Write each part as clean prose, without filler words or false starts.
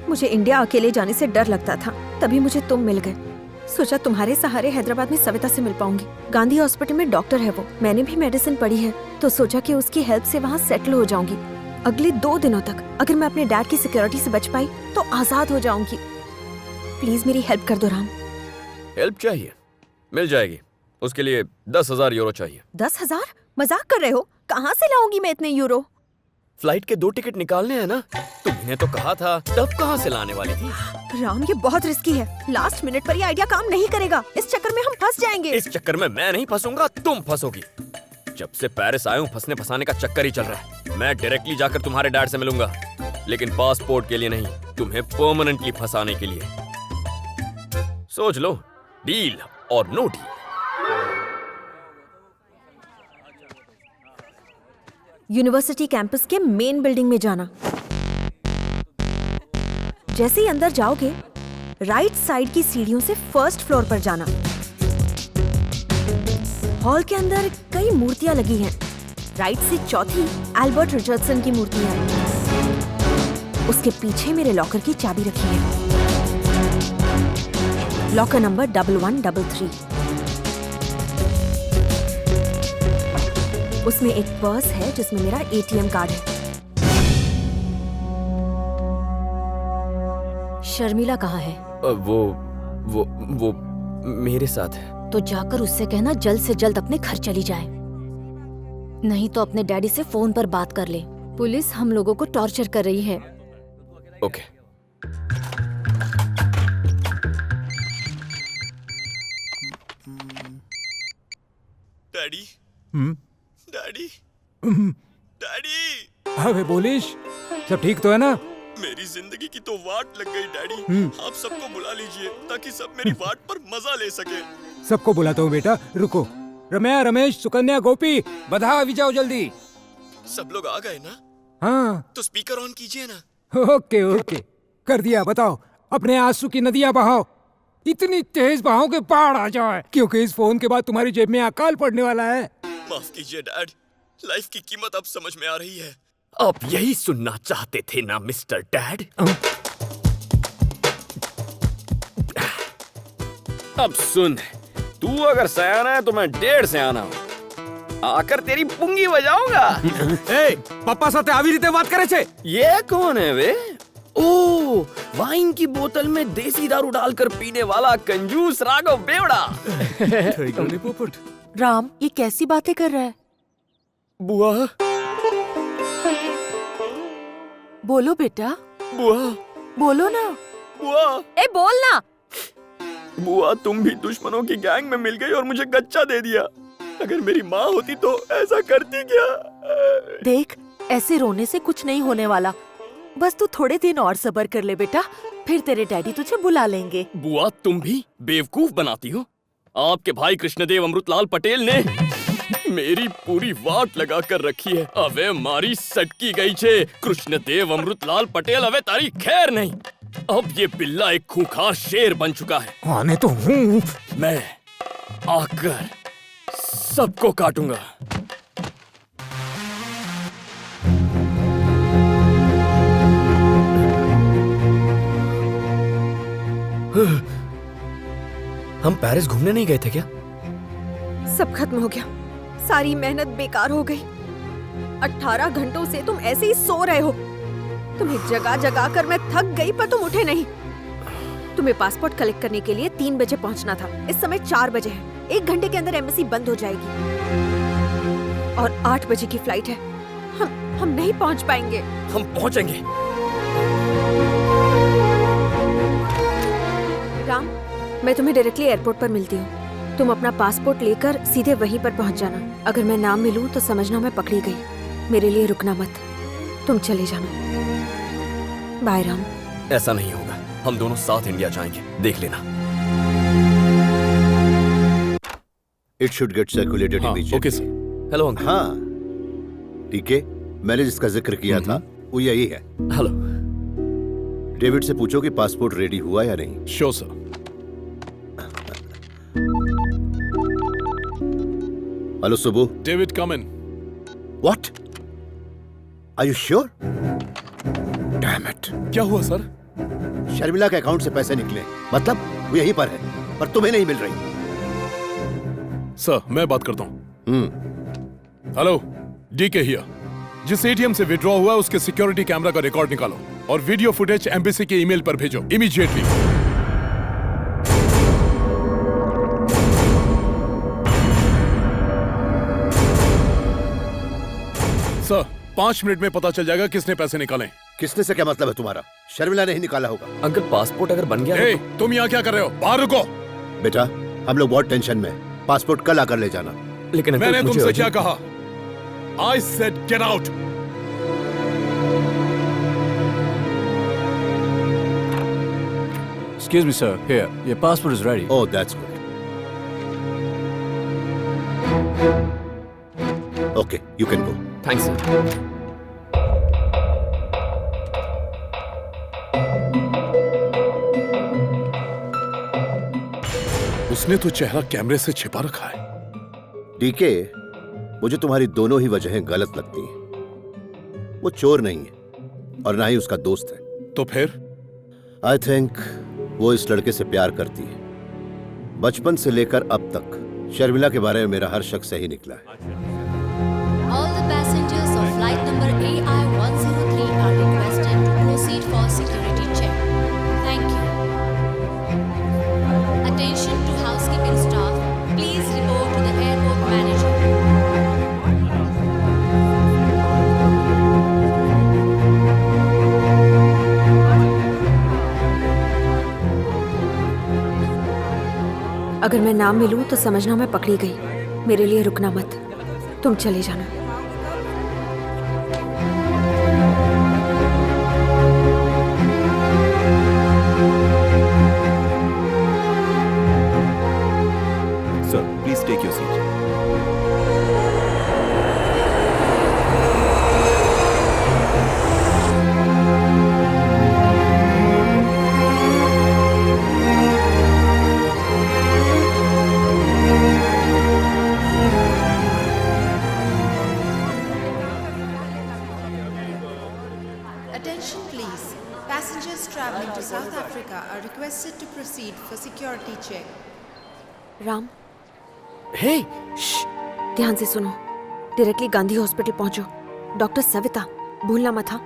मुझे इंडिया अकेले जाने से डर लगता था, तभी मुझे तुम मिल गए। सोचा तुम्हारे सहारे हैदराबाद में सविता से मिल पाऊंगी। गांधी हॉस्पिटल में डॉक्टर है वो, मैंने भी मेडिसिन पढ़ी है, तो सोचा कि उसकी हेल्प से वहाँ सेटल हो जाऊंगी। अगले 2 दिनों तक अगर मैं अपने डैड की सिक्योरिटी से बच पाई तो आजाद हो जाऊंगी। प्लीज मेरी हेल्प कर दो राम। हेल्प चाहिए? मिल जाएगी। उसके लिए 10,000 यूरो चाहिए। 10,000? मजाक कर रहे हो? कहाँ से लाऊंगी मैं इतने यूरो? फ्लाइट के 2 टिकट निकालने हैं ना। तुमने तो कहा था, तब कहाँ से लाने वाली थी? राम ये बहुत रिस्की है, लास्ट मिनट पर ये आइडिया काम नहीं करेगा। इस चक्कर में हम फंस जाएंगे। इस चक्कर में मैं नहीं फंसूंगा, तुम फंसोगी। जब से पेरिस आया हूँ फंसने फंसाने का चक्कर ही चल रहा है। मैं डायरेक्टली जाकर तुम्हारे डैड से मिलूंगा, लेकिन पासपोर्ट के लिए नहीं, तुम्हें परमानेंटली फंसाने के लिए। सोच लो, डील और नो डील। यूनिवर्सिटी कैंपस के मेन बिल्डिंग में जाना। जैसे ही अंदर जाओगे, राइट साइड की सीढ़ियों से फर्स्ट फ्लोर पर जाना। हॉल के अंदर कई मूर्तियां लगी हैं। राइट से चौथी एल्बर्ट रिचर्डसन की मूर्ति है। उसके पीछे मेरे लॉकर की चाबी रखी है, लॉकर नंबर 1133। उसमें एक पर्स है जिसमें मेरा एटीएम कार्ड है। शर्मिला कहाँ है? वो मेरे साथ है। तो जाकर उससे कहना जल्द से जल्द अपने घर चली जाए, नहीं तो अपने डैडी से फोन पर बात कर ले। पुलिस हम लोगों को टॉर्चर कर रही है। ओके। Daddy, daddy, daddy. अबे बोलिश, सब ठीक तो है ना? मेरी जिंदगी की तो वाट लग गई डैडी। आप सबको बुला लीजिए ताकि सब मेरी वाट पर मजा ले सके। सबको बुलाता हूँ बेटा, रुको। रम्या, रमेश, सुकन्या, गोपी, बधा अभी जाओ जल्दी। सब लोग आ गए ना? हाँ। तो स्पीकर ऑन कीजिए ना। ओके ओके, कर दिया। बताओ, अपने आंसू की नदियाँ बहाओ, इतनी तेज बहाओ कि पहाड़ आ जाए, क्योंकि इस फोन के बाद तुम्हारी जेब में अकाल पड़ने वाला है। माफ कीजिए डैड, लाइफ की कीमत अब समझ में आ रही है। आप यही सुनना चाहते थे ना मिस्टर डैड? अब सुन, तू अगर सयाना है तो मैं 1.5 सयाना हूँ। आकर तेरी पुंगी बजाऊंगा। ए, पापा साथे આવી રીતે વાત करे छे? ये कौन है वे? ओ, वाइन की बोतल में देसी दारू डालकर पीने वाला कंजूस राघव बेवड़ा। राम, ये कैसी बातें कर रहा है? बुआ, बोलो बेटा, बुआ, बोलो ना। बुआ, ए बोल ना। बुआ, तुम भी दुश्मनों की गैंग में मिल गई और मुझे गच्चा दे दिया। अगर मेरी माँ होती तो ऐसा करती क्या? देख, ऐसे रोने से कुछ नहीं होने वाला। बस तू थोड़े दिन और सब्र कर ले बेटा, फिर तेरे डैडी तुझे बुला लेंगे। बुआ, तुम भी बेवकूफ बनाती हो। आपके भाई कृष्णदेव अमृतलाल पटेल ने मेरी पूरी वाट लगा कर रखी है। अबे मारी सटकी गई छे। कृष्णदेव अमृतलाल पटेल अबे तारी खैर नहीं। अब ये बिल्ला एक खूंखार शेर बन चुका है। आने तो हूँ। मैं आकर सबको काटूंगा। हम पेरिस घूमने नहीं गए थे क्या? सब खत्म हो गया, सारी मेहनत बेकार हो गई। 18 घंटों से तुम ऐसे ही सो रहे हो। तुम्हें जगा जगा कर मैं थक गई, पर तुम उठे नहीं। तुम्हें पासपोर्ट कलेक्ट करने के लिए 3 बजे पहुंचना था। इस समय 4 बजे है। 1 घंटे के अंदर एम्बेसी बंद हो जाएगी और 8 बजे की फ्लाइट है। हम नहीं पहुंच पाएंगे। हम पहुंचेंगे। राम, मैं तुम्हें डायरेक्टली एयरपोर्ट पर मिलती हूँ। तुम अपना पासपोर्ट लेकर सीधे वहीं पर पहुंच जाना। अगर मैं ना मिलूं तो समझना मैं पकड़ी गई। मेरे लिए रुकना मत, तुम चले जाना। बाय राम। ऐसा नहीं होगा, हम दोनों साथ इंडिया जाएंगे, देख लेना। It should get circulated immediately. Okay sir. Hello uncle. हाँ, ठीक है। मैंने जिसका जिक्र किया था वो यही है। हेलो। डेविड से पूछो कि पासपोर्ट रेडी हुआ या नहीं। Sure sir. Hello Subu. David, come in. What? Are you sure? Damn it. क्या हुआ सर? शर्मिला के अकाउंट से पैसे निकले, मतलब वो यहीं पर है, पर तुम्हें नहीं मिल रही। सर, मैं बात करता हूँ। Hello, DK here. जिस एटीएम से विड्रॉ हुआ है उसके सिक्योरिटी कैमरा का रिकॉर्ड निकालो और वीडियो फुटेज एम्बेसी के ईमेल पर भेजो इमीडिएटली। सर, 5 मिनट में पता चल जाएगा किसने पैसे निकाले। किसने से क्या मतलब है तुम्हारा? शर्मिला ने ही निकाला होगा। अंकल, पासपोर्ट अगर बन गया ए, तुम यहाँ क्या कर रहे हो? बाहर रुको। बेटा, हम लोग बहुत टेंशन में हैं। पासपोर्ट कल आकर ले जाना। लेकिन अंकल, मैंने मुझे तुमसे urgent- क्या कहा? I said get out. Excuse me, sir. Here, your passport is ready. Oh, that's good. Okay, you can go. Thanks sir. उसने तो चेहरा कैमरे से छिपा रखा है। डीके, मुझे तुम्हारी दोनों ही वजहें गलत लगती हैं। वो चोर नहीं है और ना ही उसका दोस्त है। तो फिर? आई थिंक वो इस लड़के से प्यार करती है। बचपन से लेकर अब तक शर्मिला के बारे में मेरा हर शक सही निकला है। All the passengers of flight number AI-103 are requested to proceed for security check. Thank you. Attention to housekeeping staff. Please report to the airport manager. अगर मैं ना मिलूं तो समझना मैं पकड़ी गई। मेरे लिए रुकना मत, तुम चले जाना। Sir, please take your seat. Attention please. Passengers traveling to South Africa are requested to proceed for security check. Ram, हे, ध्यान से सुनो। डायरेक्टली गांधी हॉस्पिटल पहुंचो। डॉक्टर सविता, भूलना मत। हाँ,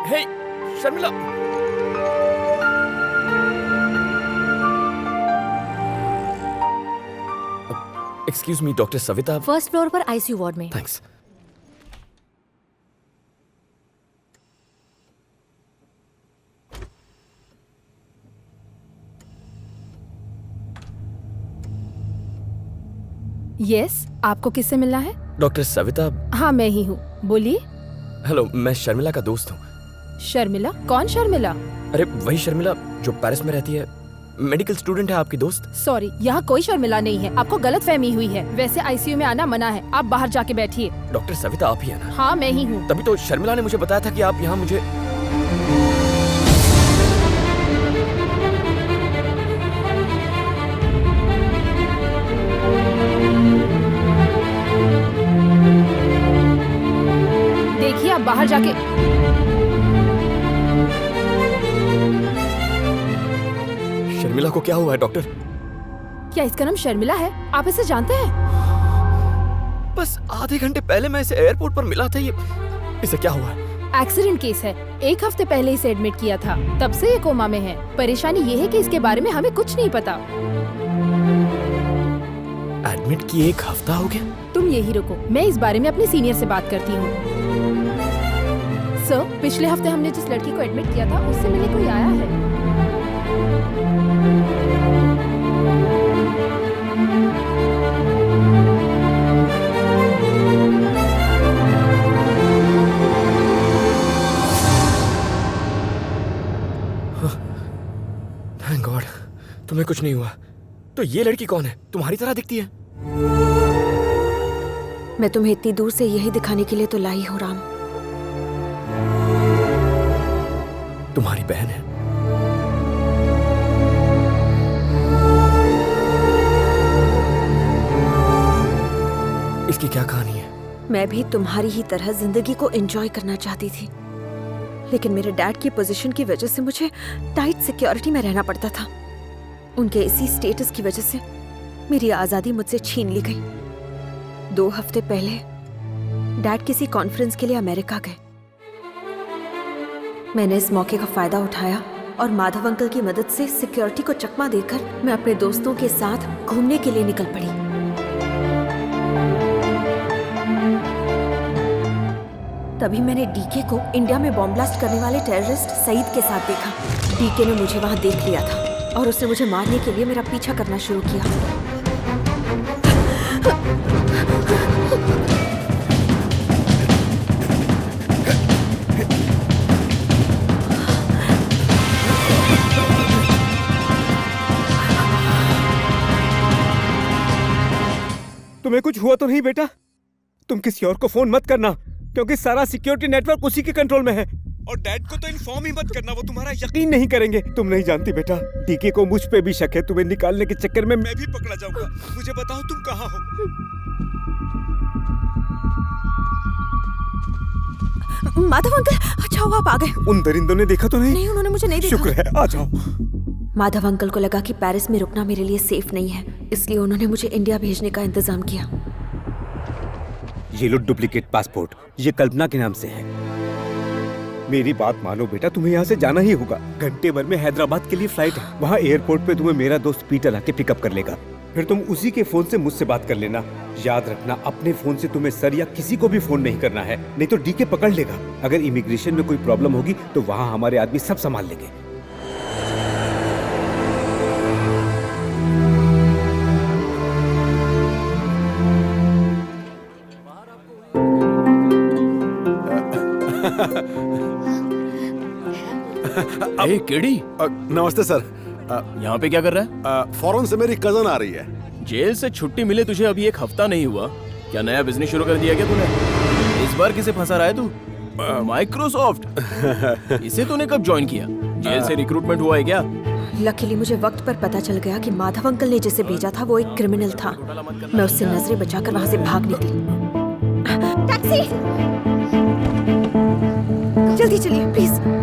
hey, Sharmila. Excuse me, doctor Savita. First floor पर आईसीयू वार्ड में। थैंक्स। यस, आपको किससे मिलना है? डॉक्टर सविता। हाँ, मैं ही हूँ, बोलिए। हेलो, मैं शर्मिला का दोस्त हूँ। शर्मिला? कौन शर्मिला? अरे वही शर्मिला जो पेरिस में रहती है, मेडिकल स्टूडेंट है आपकी दोस्त। सॉरी, यहाँ कोई शर्मिला नहीं है, आपको गलत फहमी हुई है। वैसे आईसीयू में आना मना है, आप बाहर जाके बैठिए। डॉक्टर सविता आप ही है ना? हाँ, मैं ही हूँ। तभी तो शर्मिला ने मुझे बताया था कि आप यहाँ मुझे। देखिए, आप बाहर जाके। शर्मिला को क्या हुआ है डॉक्टर? क्या इसका नाम शर्मिला है? आप इसे जानते हैं? बस आधे घंटे पहले मैं इसे एयरपोर्ट पर मिला था। ये इसे क्या हुआ? एक्सीडेंट केस है। 1 हफ्ते पहले इसे एडमिट किया था, तब से ये कोमा में है। परेशानी ये है कि इसके बारे में हमें कुछ नहीं पता। एडमिट किए 1 हफ्ता हो गया? तुम यही रुको, मैं इस बारे में अपने सीनियर से बात करती हूँ। सर, पिछले हफ्ते हमने जिस लड़की को एडमिट किया था उससे मिलने कोई आया है? थैंक गॉड, तुम्हें कुछ नहीं हुआ। तो ये लड़की कौन है? तुम्हारी तरह दिखती है। मैं तुम्हें इतनी दूर से यही दिखाने के लिए तो लाई हूँ राम। तुम्हारी बहन है। इसकी क्या कहानी है? मैं भी तुम्हारी ही तरह जिंदगी को एंजॉय करना चाहती थी, लेकिन मेरे डैड की पोजीशन की वजह से मुझे टाइट सिक्योरिटी में रहना पड़ता था। उनके इसी स्टेटस की वजह से मेरी आजादी मुझसे छीन ली गई। 2 हफ्ते पहले डैड किसी कॉन्फ्रेंस के लिए अमेरिका गए। मैंने इस मौके का फायदा उठाया और माधव अंकल की मदद से सिक्योरिटी को चकमा देकर मैं अपने दोस्तों के साथ घूमने के लिए निकल पड़ी। तभी मैंने डीके को इंडिया में बॉम्ब ब्लास्ट करने वाले टेररिस्ट सईद के साथ देखा। डीके ने मुझे वहां देख लिया था और उसने मुझे मारने के लिए मेरा पीछा करना शुरू किया। तुम्हें कुछ हुआ तो नहीं बेटा? तुम किसी और को फोन मत करना, क्योंकि सारा सिक्योरिटी नेटवर्क उसी के कंट्रोल में है। और डैड को तो इन्फॉर्म ही मत करना, वो तुम्हारा यकीन नहीं करेंगे। तुम नहीं जानती बेटा, डीके को मुझ पे भी शक है। तुम्हें निकालने के चक्कर में मैं भी पकड़ा जाऊंगा। मुझे बताओ तुम कहाँ हो? माधव अंकल, अच्छा हुआ आप आ गए। उन दरिंदों ने देखा तो नहीं? नहीं, उन्होंने मुझे नहीं देखा। शुक्र है, आ जाओ। माधव अंकल को लगा कि पेरिस में रुकना मेरे लिए सेफ नहीं है, इसलिए उन्होंने मुझे इंडिया भेजने का इंतजाम किया। ये लो डुप्लीकेट पासपोर्ट, ये कल्पना के नाम से है। मेरी बात मानो बेटा, तुम्हें यहाँ से जाना ही होगा। घंटे भर में हैदराबाद के लिए फ्लाइट है। वहाँ एयरपोर्ट पे तुम्हें मेरा दोस्त पीटर आके पिकअप कर लेगा। फिर तुम उसी के फोन से मुझसे बात कर लेना। याद रखना, अपने फोन से तुम्हें सर या किसी को भी फोन नहीं करना है, नहीं तो डीके पकड़ लेगा। अगर इमिग्रेशन में कोई प्रॉब्लम होगी तो वहाँ हमारे आदमी सब संभाल लेंगे। ए, केडी, नमस्ते सर। यहाँ पे क्या कर रहा है? फॉरेन से मेरी कजन आ रही है। जेल से छुट्टी मिले तुझे अभी 1 हफ्ता नहीं हुआ, क्या नया बिजनेस शुरू कर दिया क्या तूने? इस बार किसे फंसा रहा है तू? माइक्रोसॉफ्ट। इसे तूने कब ज्वाइन किया? जेल से रिक्रूटमेंट हुआ है क्या? लकीली मुझे वक्त पर पता चल गया कि माधव अंकल ने जिसे भेजा था वो एक क्रिमिनल था। मैं उससे नजरें बचाकर वहां से भाग निकली। टैक्सी! जल्दी चलिए प्लीज।